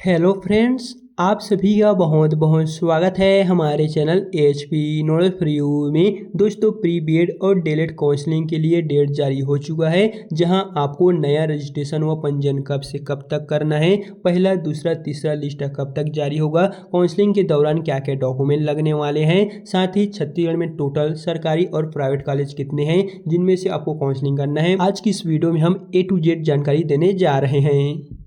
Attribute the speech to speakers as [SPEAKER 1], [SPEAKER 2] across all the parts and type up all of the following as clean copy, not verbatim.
[SPEAKER 1] Hello friends, आप सभी का बहुत बहुत स्वागत है हमारे channel HP knowledge for you में। दोस्तों, प्री बीएड और डीएलएड काउंसलिंग के लिए डेट जारी हो चुका है, जहां आपको नया रजिस्ट्रेशन व पंजीयन कब से कब तक करना है, पहला दूसरा तीसरा लिस्ट कब तक जारी होगा, काउंसलिंग के दौरान क्या क्या डॉक्यूमेंट लगने वाले हैं, साथ ही छत्तीसगढ़ में टोटल सरकारी और प्राइवेट कॉलेज कितने हैं जिनमें से आपको काउंसलिंग करना है। आज की इस वीडियो में हम A to Z जानकारी देने जा रहे हैं।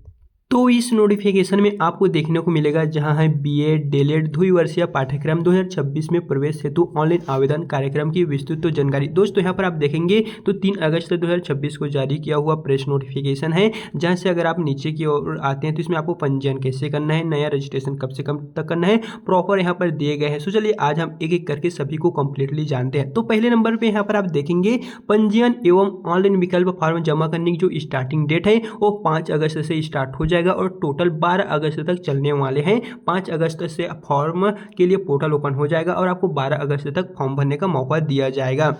[SPEAKER 1] तो इस नोटिफिकेशन में आपको देखने को मिलेगा जहां है बीएड डीएलएड द्विवर्षीय पाठ्यक्रम 2026 में प्रवेश हेतु ऑनलाइन आवेदन कार्यक्रम की विस्तृत जानकारी। दोस्तों, यहां पर आप देखेंगे तो 3 अगस्त 2026 को जारी किया हुआ प्रेस नोटिफिकेशन है, जहां से अगर आप नीचे की ओर आते हैं तो इसमें आपको पंजीयन कैसे करना है, नया रजिस्ट्रेशन कब से कब तक करना है, प्रॉपर यहाँ पर दिए गए हैं। सो चलिए आज हम एक एक करके सभी को कंप्लीटली जानते हैं। तो पहले नंबर पर यहाँ पर आप देखेंगे पंजीयन एवं ऑनलाइन विकल्प फॉर्म जमा करने की जो स्टार्टिंग डेट है वो 5 अगस्त से स्टार्ट हो जाएगा और टोटल 12 अगस्त तक चलने वाले हैं। 5 अगस्त से फॉर्म के लिए पोर्टल ओपन हो जाएगा और आपको 12 अगस्त तक फॉर्म भरने का मौका दिया जाएगा।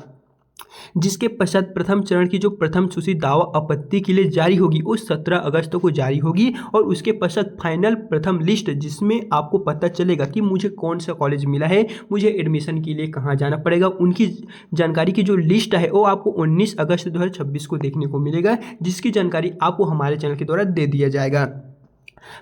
[SPEAKER 1] जिसके पश्चात प्रथम चरण की जो प्रथम सूची दावा आपत्ति के लिए जारी होगी वो 17 अगस्त को जारी होगी और उसके पश्चात फाइनल प्रथम लिस्ट, जिसमें आपको पता चलेगा कि मुझे कौन सा कॉलेज मिला है, मुझे एडमिशन के लिए कहाँ जाना पड़ेगा, उनकी जानकारी की जो लिस्ट है वो आपको 19 अगस्त 2026 को देखने को मिलेगा, जिसकी जानकारी आपको हमारे चैनल के द्वारा दे दिया जाएगा।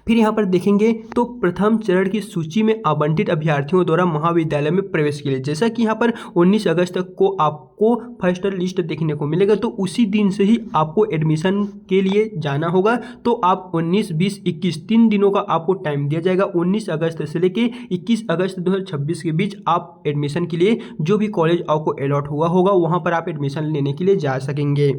[SPEAKER 1] फिर यहाँ पर देखेंगे तो प्रथम चरण की सूची में आवंटित अभ्यर्थियों द्वारा महाविद्यालय में प्रवेश के लिए, जैसा कि यहाँ पर 19 अगस्त तक को आपको फर्स्ट लिस्ट देखने को मिलेगा, तो उसी दिन से ही आपको एडमिशन के लिए जाना होगा। तो आप 19, 20, 21 3 दिनों का आपको टाइम दिया जाएगा। 19 अगस्त से लेके 21 अगस्त 2026 के बीच आप एडमिशन के लिए जो भी कॉलेज आपको अलॉट हुआ होगा वहाँ पर आप एडमिशन लेने के लिए जा सकेंगे।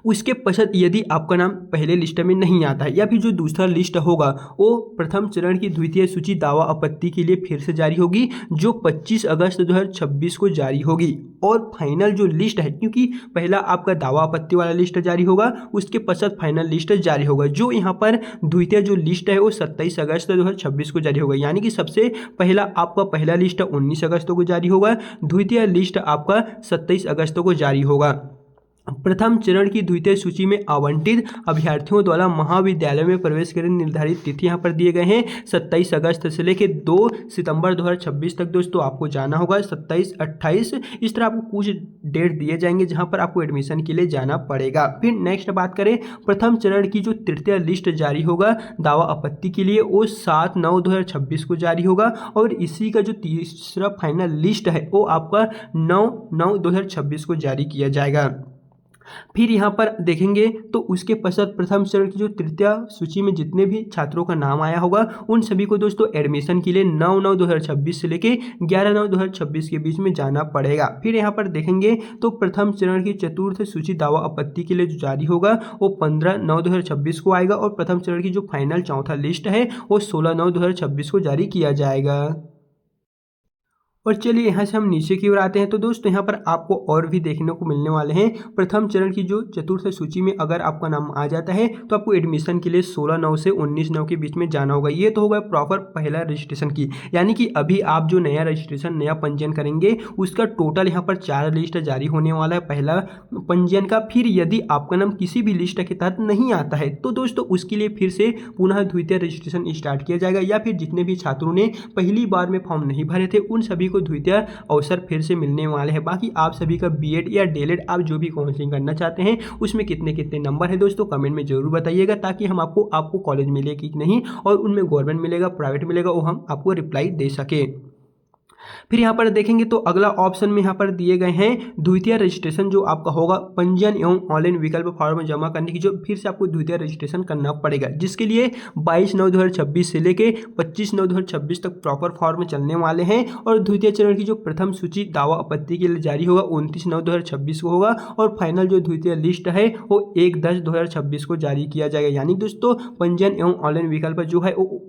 [SPEAKER 1] उसके पश्चात यदि आपका नाम पहले लिस्ट में नहीं आता है या फिर जो दूसरा लिस्ट होगा वो प्रथम चरण की द्वितीय सूची दावा आपत्ति के लिए फिर से जारी होगी, जो 25 अगस्त 2026 को जारी होगी। और फाइनल जो लिस्ट है, क्योंकि पहला आपका दावा आपत्ति वाला लिस्ट जारी होगा, उसके पश्चात फाइनल लिस्ट जारी होगा, जो यहाँ पर द्वितीय जो लिस्ट है वो 27 अगस्त 2026 को जारी होगा। यानी कि सबसे पहला आपका पहला लिस्ट 19 अगस्त को जारी होगा, द्वितीय लिस्ट आपका 27 अगस्त को जारी होगा। प्रथम चरण की द्वितीय सूची में आवंटित अभ्यर्थियों द्वारा महाविद्यालय में प्रवेश के लिए निर्धारित तिथि यहाँ पर दिए गए हैं 27 अगस्त से लेकर 2 सितंबर 2026 तक। दोस्तों, आपको जाना होगा 27, 28 इस तरह आपको कुछ डेट दिए जाएंगे जहाँ पर आपको एडमिशन के लिए जाना पड़ेगा। फिर नेक्स्ट बात करें, प्रथम चरण की जो तृतीय लिस्ट जारी होगा दावा आपत्ति के लिए वो 7/9/2026 को जारी होगा और इसी का जो तीसरा फाइनल लिस्ट है वो आपका 9/9/2026 को जारी किया जाएगा। फिर यहाँ पर देखेंगे तो उसके पश्चात प्रथम चरण की जो तृतीय सूची में जितने भी छात्रों का नाम आया होगा उन सभी को दोस्तों एडमिशन के लिए 9/9/2026 से लेके 11/9/2026 के बीच में जाना पड़ेगा। फिर यहाँ पर देखेंगे तो प्रथम चरण की चतुर्थ सूची दावा आपत्ति के लिए जो जारी होगा वो 15/9/2026 को आएगा और प्रथम चरण की जो फाइनल चौथा लिस्ट है वो 16/9/2026 को जारी किया जाएगा। और चलिए यहाँ से हम नीचे की ओर आते हैं। तो दोस्तों, यहाँ पर आपको और भी देखने को मिलने वाले हैं। प्रथम चरण की जो चतुर्थ सूची में अगर आपका नाम आ जाता है तो आपको एडमिशन के लिए 16/9 से 19/9 के बीच में जाना होगा। ये तो होगा प्रॉपर पहला रजिस्ट्रेशन की, यानी कि अभी आप जो नया रजिस्ट्रेशन नया पंजीयन करेंगे उसका टोटल यहाँ पर 4 लिस्ट जारी होने वाला है पहला पंजीयन का। फिर यदि आपका नाम किसी भी लिस्ट के तहत नहीं आता है तो दोस्तों उसके लिए फिर से पुनः द्वितीय रजिस्ट्रेशन स्टार्ट किया जाएगा, या फिर जितने भी छात्रों ने पहली बार में फॉर्म नहीं भरे थे उन सभी को द्वितीय अवसर फिर से मिलने वाले हैं। बाकी आप सभी का बीएड या डीएलएड आप जो भी काउंसलिंग करना चाहते हैं उसमें कितने कितने नंबर है दोस्तों कमेंट में जरूर बताइएगा, ताकि हम आपको कॉलेज मिले कि नहीं और उनमें गवर्नमेंट मिलेगा प्राइवेट मिलेगा वो हम आपको रिप्लाई दे सके। फिर यहाँ पर देखेंगे तो अगला ऑप्शन में यहाँ पर दिए गए हैं द्वितीय रजिस्ट्रेशन जो आपका होगा पंजीयन एवं ऑनलाइन विकल्प फॉर्म जमा करने की, जो फिर से आपको द्वितीय रजिस्ट्रेशन करना पड़ेगा, जिसके लिए 22/9/2026 से लेके 25/9/2026 तक प्रॉपर फॉर्म चलने वाले हैं। और द्वितीय चरण की जो प्रथम सूची दावा आपत्ति के लिए जारी होगा 29/9/2026 को होगा और फाइनल जो द्वितीय लिस्ट है वो 1/10/2026 को जारी किया जाएगा। यानी दोस्तों पंजीयन एवं ऑनलाइन विकल्प जो है वो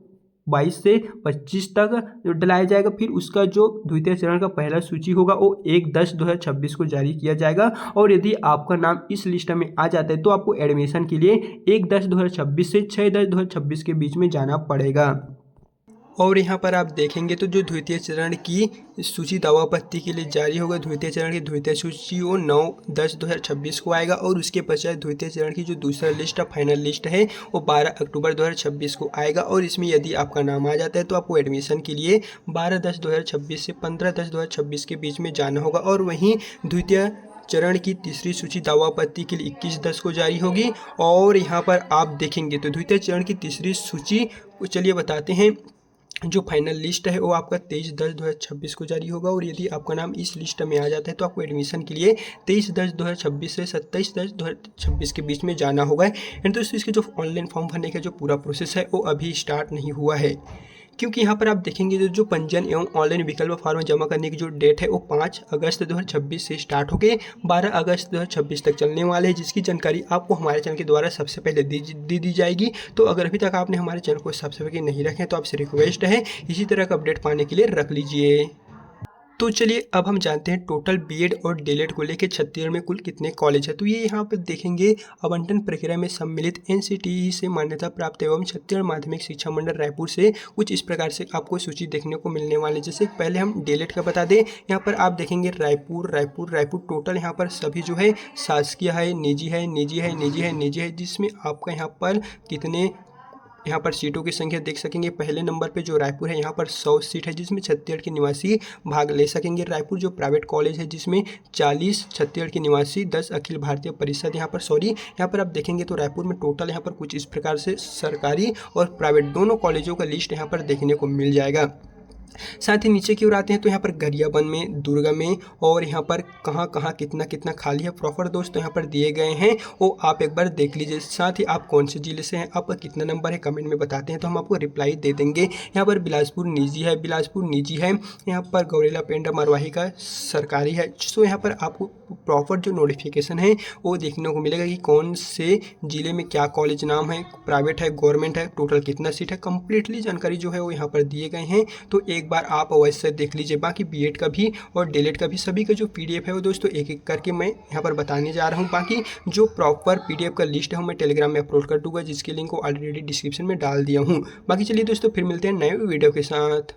[SPEAKER 1] 22 से 25 तक डलाया जाएगा। फिर उसका जो द्वितीय चरण का पहला सूची होगा वो 1/10/2026 को जारी किया जाएगा। और यदि आपका नाम इस लिस्ट में आ जाता है तो आपको एडमिशन के लिए 1/10/2026 से 6/10/2026 के बीच में जाना पड़ेगा। और यहाँ पर आप देखेंगे तो जो द्वितीय चरण की सूची दावा आपत्ति के लिए जारी होगा, द्वितीय चरण की द्वितीय सूची वो 9/10/2026 को आएगा और उसके पश्चात द्वितीय चरण की जो दूसरा लिस्ट फाइनल लिस्ट है वो 12 अक्टूबर 2026 को आएगा। और इसमें यदि आपका नाम आ जाता है तो आपको एडमिशन के लिए 12/10/2026 से 15/10/2026 के बीच में जाना होगा। और वहीं द्वितीय चरण की तीसरी सूची दावा आपत्ति के लिए 21/10 को जारी होगी। और यहाँ पर आप देखेंगे तो द्वितीय चरण की तीसरी सूची चलिए बताते हैं, जो फाइनल लिस्ट है वो आपका 23/10/2026 को जारी होगा। और यदि आपका नाम इस लिस्ट में आ जाता है तो आपको एडमिशन के लिए 23/10/2026 से 27/10/2026 के बीच में जाना होगा। एंड दोस्तों इसके जो ऑनलाइन फॉर्म भरने का जो पूरा प्रोसेस है वो अभी स्टार्ट नहीं हुआ है, क्योंकि यहाँ पर आप देखेंगे जो पंजीयन एवं ऑनलाइन विकल्प फॉर्म जमा करने की जो डेट है वो 5 अगस्त 2026 से स्टार्ट होकर 12 अगस्त 2026 तक चलने वाले हैं, जिसकी जानकारी आपको हमारे चैनल के द्वारा सबसे पहले दी जाएगी। तो अगर अभी तक आपने हमारे चैनल को सब्सक्राइब नहीं रखे तो आपसे रिक्वेस्ट है इसी तरह का अपडेट पाने के लिए रख लीजिए। तो चलिए अब हम जानते हैं टोटल बीएड और डीएलएड को लेकर छत्तीसगढ़ में कुल कितने कॉलेज है। तो ये यहाँ पर देखेंगे आवंटन प्रक्रिया में सम्मिलित एनसीटीई से मान्यता प्राप्त एवं छत्तीसगढ़ माध्यमिक शिक्षा मंडल रायपुर से कुछ इस प्रकार से आपको सूची देखने को मिलने वाली। जैसे पहले हम डीएलएड का बता दें, यहाँ पर आप देखेंगे रायपुर टोटल यहाँ पर सभी जो है शासकीय है, निजी है, जिसमें आपका यहाँ पर कितने यहाँ पर सीटों की संख्या देख सकेंगे। पहले नंबर पे जो रायपुर है यहाँ पर 100 सीट है, जिसमें छत्तीसगढ़ के निवासी भाग ले सकेंगे। रायपुर जो प्राइवेट कॉलेज है जिसमें 40 छत्तीसगढ़ के निवासी, 10 अखिल भारतीय परिषद यहाँ पर आप देखेंगे तो रायपुर में टोटल यहाँ पर कुछ इस प्रकार से सरकारी और प्राइवेट दोनों कॉलेजों का लिस्ट यहाँ पर देखने को मिल जाएगा। साथ ही नीचे की ओर आते हैं तो यहाँ पर गरियाबंद में, दुर्गा में और यहाँ पर कहाँ कितना खाली है प्रॉपर दोस्तों यहाँ पर दिए गए हैं, वो आप एक बार देख लीजिए। साथ ही आप कौन से जिले से हैं, आपका कितना नंबर है कमेंट में बताते हैं तो हम आपको रिप्लाई दे देंगे। यहाँ पर बिलासपुर निजी है, यहाँ पर गौरेला पेंडा मरवाही का सरकारी है। सो यहाँ पर आपको प्रॉपर जो नोटिफिकेशन है वो देखने को मिलेगा कि कौन से जिले में क्या कॉलेज नाम है, प्राइवेट है, गवर्नमेंट है, टोटल कितना सीट है, कंप्लीटली जानकारी जो है वो यहाँ पर दिए गए हैं। तो एक बार आप अवश्य देख लीजिए। बाकी बीएड का भी और डीएलएड का भी सभी का जो पीडीएफ है वो दोस्तों एक एक करके मैं यहाँ पर बताने जा रहा हूँ। बाकी जो प्रॉपर पीडीएफ का लिस्ट है मैं टेलीग्राम में अपलोड कर दूंगा, जिसके लिंक को ऑलरेडी डिस्क्रिप्शन में डाल दिया हूँ। बाकी चलिए दोस्तों फिर मिलते हैं नए वीडियो के साथ।